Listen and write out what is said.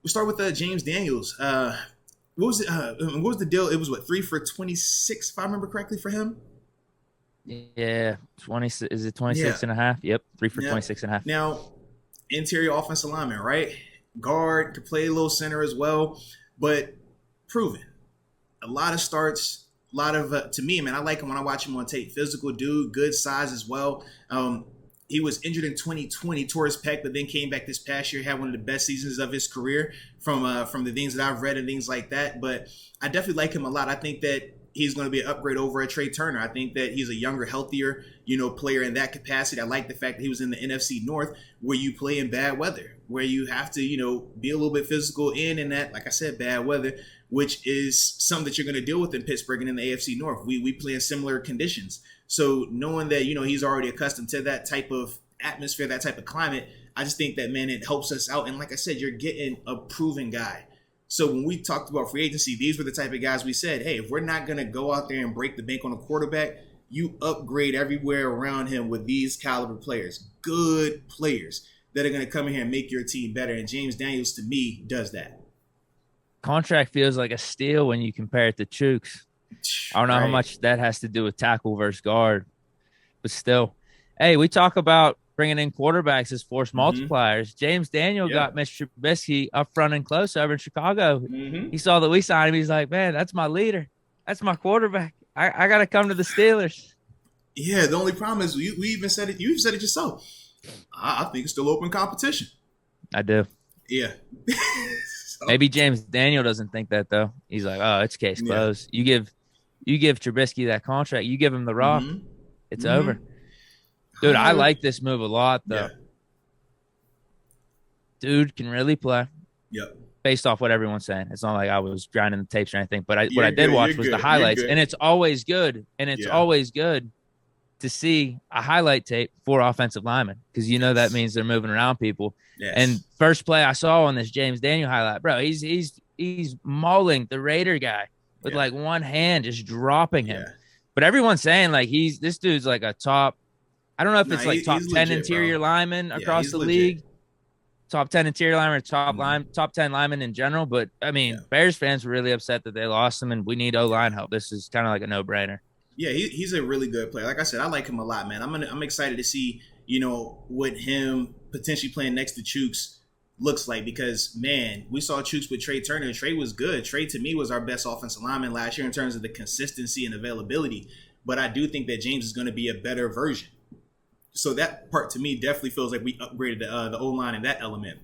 We'll start with James Daniels. What was the deal? It was what, 3 for 26, if I remember correctly, for him. Yeah, 20. Is it Yeah, 26 and a half? Yep, three for yeah. 26 and a half. Now, interior offensive lineman, right? Guard, could play a little center as well, but proven. A lot of starts, a lot of to me, man. I like him when I watch him on tape. Physical dude, good size as well. He was injured in 2020, tore his pec, but then came back this past year, had one of the best seasons of his career from the things that I've read and things like that. But I definitely like him a lot. I think that he's going to be an upgrade over a Trey Turner. I think that he's a younger, healthier, player in that capacity. I like the fact that he was in the NFC North, where you play in bad weather, where you have to, be a little bit physical in that, like I said, bad weather, which is something that you're going to deal with in Pittsburgh and in the AFC North. We play in similar conditions. So knowing that, he's already accustomed to that type of atmosphere, that type of climate, I just think that, man, it helps us out. And like I said, you're getting a proven guy. So when we talked about free agency, these were the type of guys we said, hey, if we're not going to go out there and break the bank on a quarterback, you upgrade everywhere around him with these caliber players, good players that are going to come in here and make your team better. And James Daniels, to me, does that. Contract feels like a steal when you compare it to Chooks. I don't know how Right. much that has to do with tackle versus guard, but still. Hey, we talk about bringing in quarterbacks as force Mm-hmm. multipliers. James Daniel Yeah. got Mr. Trubisky up front and close over in Chicago. Mm-hmm. He saw that we signed him. He's like, man, that's my leader. That's my quarterback. I got to come to the Steelers. Yeah. The only problem is we even said it. You said it yourself. I think it's still open competition. I do. Yeah. So, Maybe James Daniel doesn't think that though. He's like, oh, it's case yeah. closed. You give Trubisky that contract. You give him the rock. Mm-hmm. It's over. Mm-hmm. Dude, I like this move a lot Yeah. though. Dude can really play Yep. based off what everyone's saying. It's not like I was grinding the tapes or anything, but what I You're did good. You're watch was the good. You're highlights, and good. it's always good. And it's Yeah. always good to see a highlight tape for offensive linemen because that Yes. means they're moving around people. And Yes. first play I saw on this James Daniel highlight, bro, he's mauling the Raider guy with Yeah. like one hand, just dropping him. Yeah. But everyone's saying like this dude's like a top. I don't know if Nah, it's like top he's 10 legit, bro. interior lineman Yeah, across he's the legit. league, top 10 interior lineman, Mm-hmm. top 10 lineman in general. But I Yeah. mean, Bears fans were really upset that they lost him, and we need O line help. This is kind of like a no brainer. Yeah, he's a really good player. Like I said, I like him a lot, man. I'm excited to see what him potentially playing next to Chooks looks like because man, we saw Chooks with Trey Turner. Trey was good. Trey to me was our best offensive lineman last year in terms of the consistency and availability. But I do think that James is going to be a better version. So that part to me definitely feels like we upgraded the O line in that element.